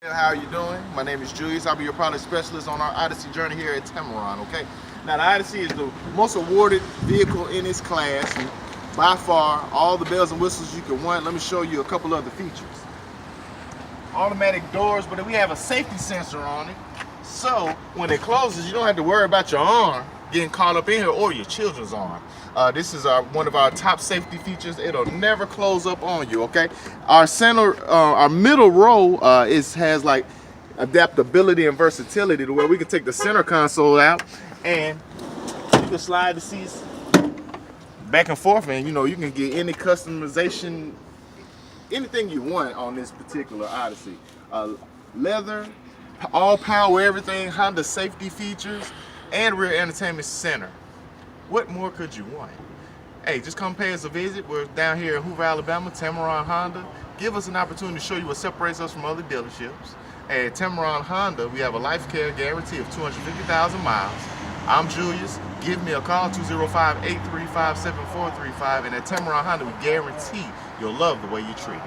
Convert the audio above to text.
How are you doing? My name is Julius. I'll be your product specialist on our Odyssey journey here at Tameron, okay? Now, the Odyssey is the most awarded vehicle in its class, and by far, all the bells and whistles you can want. Let me show you a couple of the features. Automatic doors, but we have a safety sensor on it, so when it closes, you don't have to worry about your arm getting caught up in here or your children's arm. This is one of our top safety features. It'll never close up on you, okay? Our middle row has like adaptability and versatility to where we can take the center console out and you can slide the seats back and forth, and you can get any customization, anything you want on this particular Odyssey. Leather, all power, everything, Honda safety features, and rear entertainment center. What more could you want? Hey, just come pay us a visit. We're down here in Hoover, Alabama, Tameron Honda. Give us an opportunity to show you what separates us from other dealerships. At Tameron Honda, we have a life care guarantee of 250,000 miles. I'm Julius. Give me a call, 205-835-7435. And at Tameron Honda, we guarantee you'll love the way you're treated.